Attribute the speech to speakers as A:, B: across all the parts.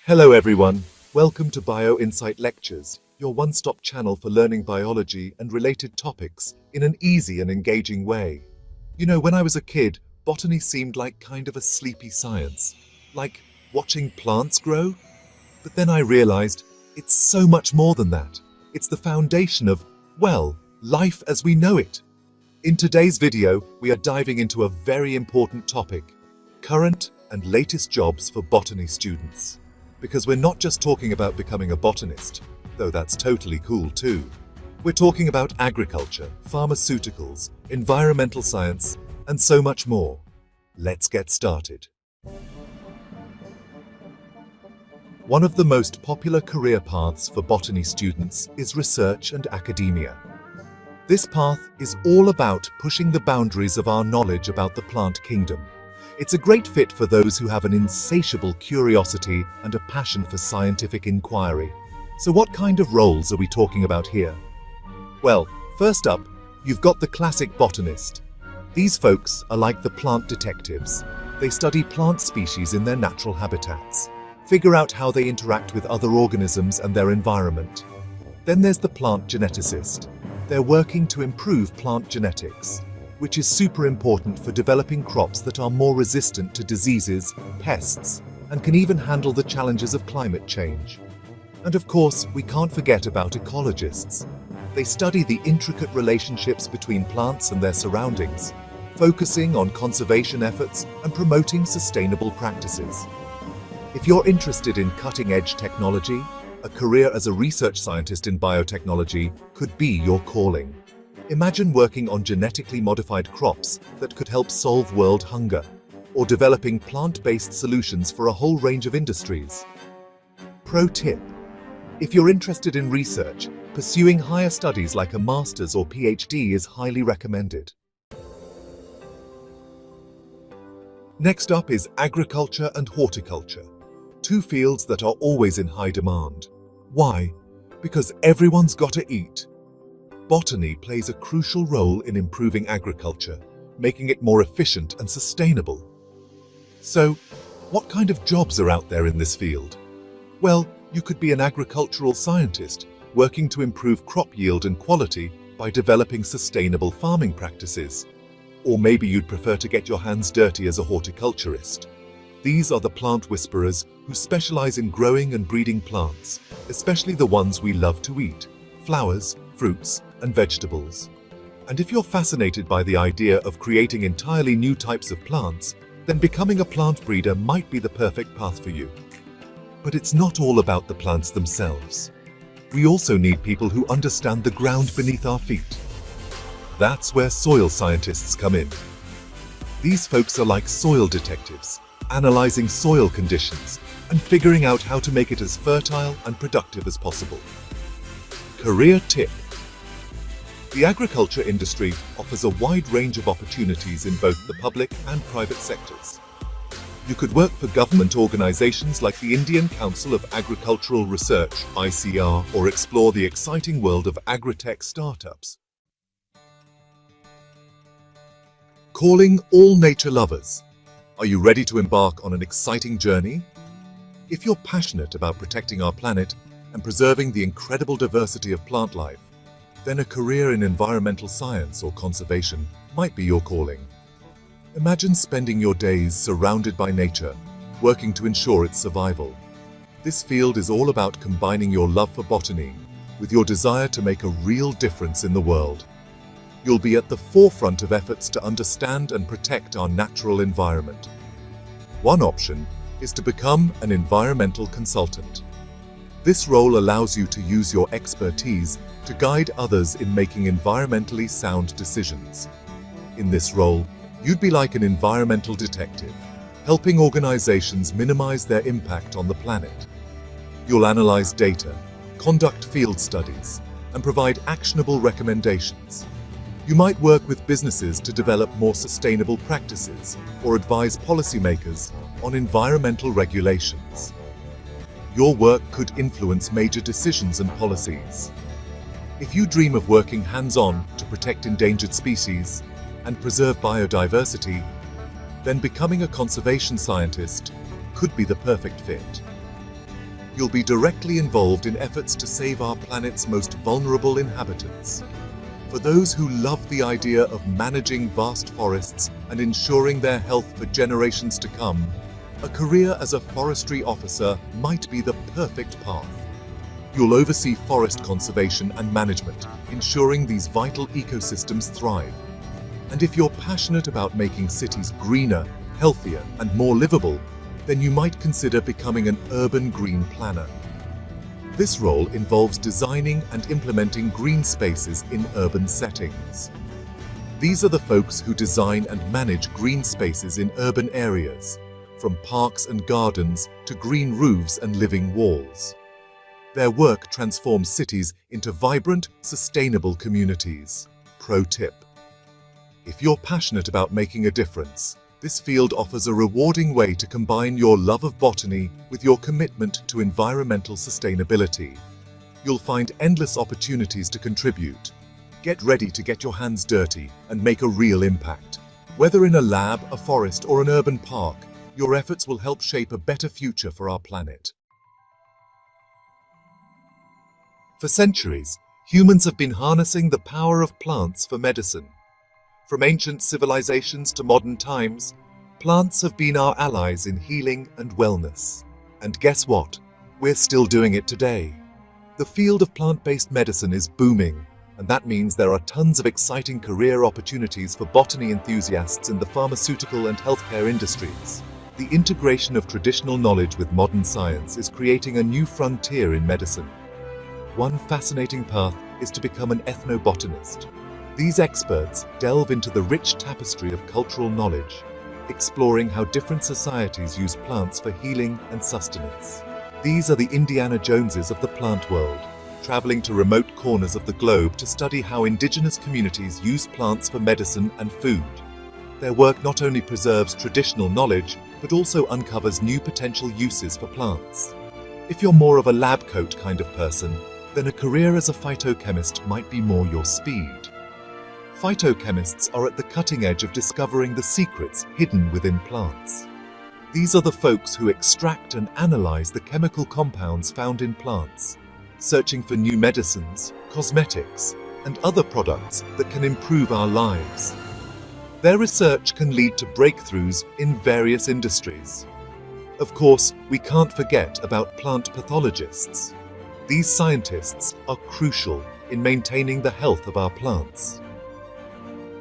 A: Hello everyone, welcome to Bio Insight Lectures, your one-stop channel for learning biology and related topics in an easy and engaging way. You know, when I was a kid, botany seemed like kind of a sleepy science, like watching plants grow. But then I realized it's so much more than that. It's the foundation of, well, life as we know it. In today's video, we are diving into a very important topic, current and latest jobs for botany students. Because we're not just talking about becoming a botanist, though that's totally cool too. We're talking about agriculture, pharmaceuticals, environmental science, and so much more. Let's get started. One of the most popular career paths for botany students is research and academia. This path is all about pushing the boundaries of our knowledge about the plant kingdom. It's a great fit for those who have an insatiable curiosity and a passion for scientific inquiry. So what kind of roles are we talking about here? Well, first up, you've got the classic botanist. These folks are like the plant detectives. They study plant species in their natural habitats, figure out how they interact with other organisms and their environment. Then there's the plant geneticist. They're working to improve plant genetics, which is super important for developing crops that are more resistant to diseases, pests, and can even handle the challenges of climate change. And of course, we can't forget about ecologists. They study the intricate relationships between plants and their surroundings, focusing on conservation efforts and promoting sustainable practices. If you're interested in cutting-edge technology, a career as a research scientist in biotechnology could be your calling. Imagine working on genetically modified crops that could help solve world hunger, or developing plant-based solutions for a whole range of industries. Pro tip: if you're interested in research, pursuing higher studies like a master's or PhD is highly recommended. Next up is agriculture and horticulture, two fields that are always in high demand. Why? Because everyone's got to eat. Botany plays a crucial role in improving agriculture, making it more efficient and sustainable. So, what kind of jobs are out there in this field? Well, you could be an agricultural scientist, working to improve crop yield and quality by developing sustainable farming practices. Or maybe you'd prefer to get your hands dirty as a horticulturist. These are the plant whisperers who specialize in growing and breeding plants, especially the ones we love to eat: flowers, fruits, and vegetables. And if you're fascinated by the idea of creating entirely new types of plants, then becoming a plant breeder might be the perfect path for you. But it's not all about the plants themselves. We also need people who understand the ground beneath our feet. That's where soil scientists come in. These folks are like soil detectives, analyzing soil conditions and figuring out how to make it as fertile and productive as possible. Career tip: the agriculture industry offers a wide range of opportunities in both the public and private sectors. You could work for government organizations like the Indian Council of Agricultural Research (ICR), or explore the exciting world of Agritech startups. Calling all nature lovers. Are you ready to embark on an exciting journey? If you're passionate about protecting our planet and preserving the incredible diversity of plant life, then a career in environmental science or conservation might be your calling. Imagine spending your days surrounded by nature, working to ensure its survival. This field is all about combining your love for botany with your desire to make a real difference in the world. You'll be at the forefront of efforts to understand and protect our natural environment. One option is to become an environmental consultant. This role allows you to use your expertise to guide others in making environmentally sound decisions. In this role, you'd be like an environmental detective, helping organizations minimize their impact on the planet. You'll analyze data, conduct field studies, and provide actionable recommendations. You might work with businesses to develop more sustainable practices or advise policymakers on environmental regulations. Your work could influence major decisions and policies. If you dream of working hands-on to protect endangered species and preserve biodiversity, then becoming a conservation scientist could be the perfect fit. you'll be directly involved in efforts to save our planet's most vulnerable inhabitants. For those who love the idea of managing vast forests and ensuring their health for generations to come, a career as a forestry officer might be the perfect path. You'll oversee forest conservation and management, ensuring these vital ecosystems thrive. And if you're passionate about making cities greener, healthier, and more livable, then you might consider becoming an urban green planner. This role involves designing and implementing green spaces in urban settings. These are the folks who design and manage green spaces in urban areas, from parks and gardens to green roofs and living walls. Their work transforms cities into vibrant, sustainable communities. Pro tip: if you're passionate about making a difference, this field offers a rewarding way to combine your love of botany with your commitment to environmental sustainability. You'll find endless opportunities to contribute. Get ready to get your hands dirty and make a real impact. Whether in a lab, a forest, or an urban park, your efforts will help shape a better future for our planet. For centuries, humans have been harnessing the power of plants for medicine. From ancient civilizations to modern times, plants have been our allies in healing and wellness. And guess what? We're still doing it today. The field of plant-based medicine is booming, and that means there are tons of exciting career opportunities for botany enthusiasts in the pharmaceutical and healthcare industries. The integration of traditional knowledge with modern science is creating a new frontier in medicine. One fascinating path is to become an ethnobotanist. These experts delve into the rich tapestry of cultural knowledge, exploring how different societies use plants for healing and sustenance. These are the Indiana Joneses of the plant world, traveling to remote corners of the globe to study how indigenous communities use plants for medicine and food. Their work not only preserves traditional knowledge, but also uncovers new potential uses for plants. If you're more of a lab coat kind of person, then a career as a phytochemist might be more your speed. Phytochemists are at the cutting edge of discovering the secrets hidden within plants. These are the folks who extract and analyze the chemical compounds found in plants, searching for new medicines, cosmetics, and other products that can improve our lives. Their research can lead to breakthroughs in various industries. Of course, we can't forget about plant pathologists. These scientists are crucial in maintaining the health of our plants.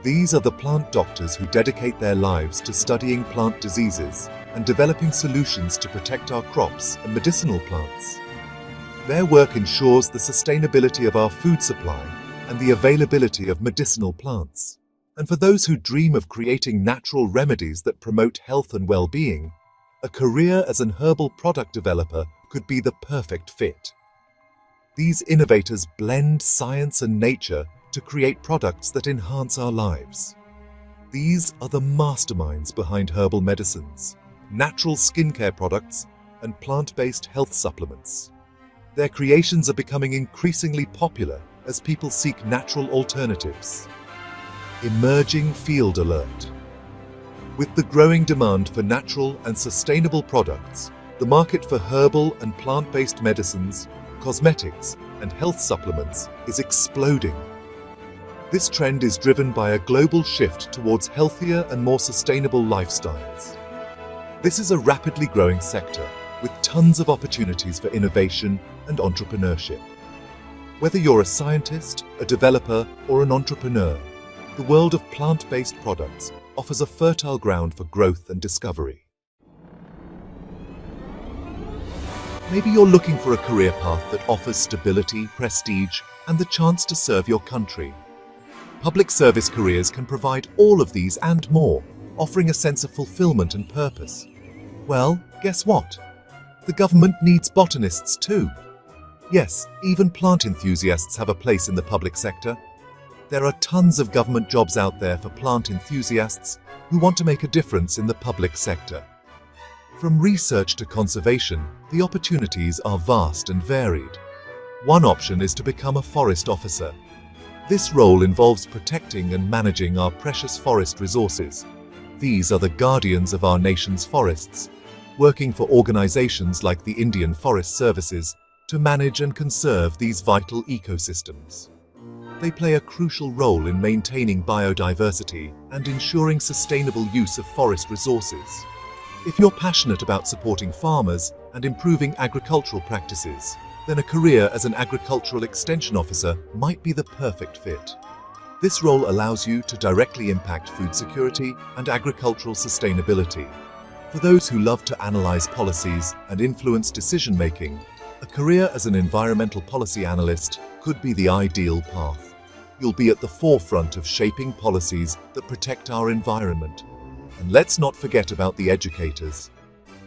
A: These are the plant doctors who dedicate their lives to studying plant diseases and developing solutions to protect our crops and medicinal plants. Their work ensures the sustainability of our food supply and the availability of medicinal plants. And for those who dream of creating natural remedies that promote health and well-being, a career as an herbal product developer could be the perfect fit. These innovators blend science and nature to create products that enhance our lives. These are the masterminds behind herbal medicines, natural skincare products, and plant-based health supplements. Their creations are becoming increasingly popular as people seek natural alternatives. Emerging field alert. With the growing demand for natural and sustainable products, the market for herbal and plant-based medicines, cosmetics, and health supplements is exploding. This trend is driven by a global shift towards healthier and more sustainable lifestyles. This is a rapidly growing sector with tons of opportunities for innovation and entrepreneurship. Whether you're a scientist, a developer, or an entrepreneur, the world of plant-based products offers a fertile ground for growth and discovery. Maybe you're looking for a career path that offers stability, prestige, and the chance to serve your country. Public service careers can provide all of these and more, offering a sense of fulfillment and purpose. Well, guess what? The government needs botanists too. Yes, even plant enthusiasts have a place in the public sector. There are tons of government jobs out there for plant enthusiasts who want to make a difference in the public sector. From research to conservation, the opportunities are vast and varied. One option is to become a forest officer. This role involves protecting and managing our precious forest resources. These are the guardians of our nation's forests, working for organizations like the Indian Forest Services to manage and conserve these vital ecosystems. They play a crucial role in maintaining biodiversity and ensuring sustainable use of forest resources. If you're passionate about supporting farmers and improving agricultural practices, then a career as an agricultural extension officer might be the perfect fit. This role allows you to directly impact food security and agricultural sustainability. For those who love to analyze policies and influence decision-making, a career as an environmental policy analyst could be the ideal path. You'll be at the forefront of shaping policies that protect our environment. And let's not forget about the educators.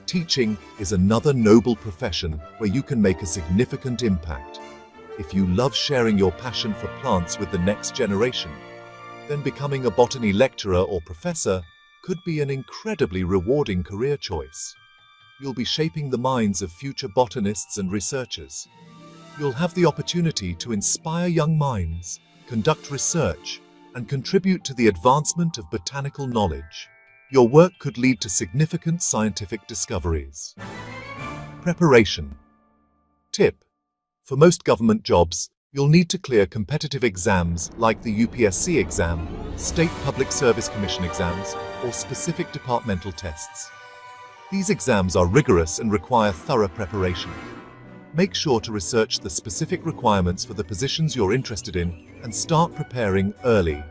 A: Teaching is another noble profession where you can make a significant impact. If you love sharing your passion for plants with the next generation, then becoming a botany lecturer or professor could be an incredibly rewarding career choice. You'll be shaping the minds of future botanists and researchers. You'll have the opportunity to inspire young minds, conduct research, and contribute to the advancement of botanical knowledge. Your work could lead to significant scientific discoveries. Preparation. Tip: for most government jobs, you'll need to clear competitive exams like the UPSC exam, State Public Service Commission exams, or specific departmental tests. These exams are rigorous and require thorough preparation. Make sure to research the specific requirements for the positions you're interested in and start preparing early.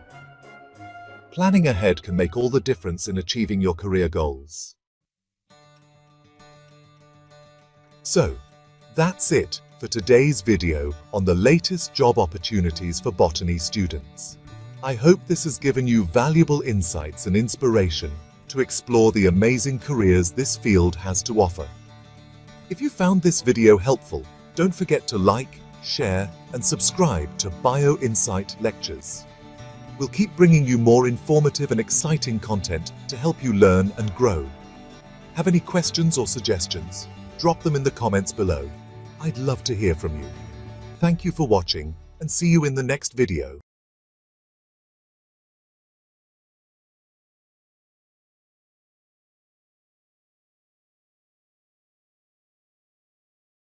A: Planning ahead can make all the difference in achieving your career goals. So, that's it for today's video on the latest job opportunities for botany students. I hope this has given you valuable insights and inspiration to explore the amazing careers this field has to offer. If you found this video helpful, don't forget to like, share, and subscribe to Bio Insight Lectures. We'll keep bringing you more informative and exciting content to help you learn and grow. Have any questions or suggestions? Drop them in the comments below. I'd love to hear from you. Thank you for watching, and see you in the next video.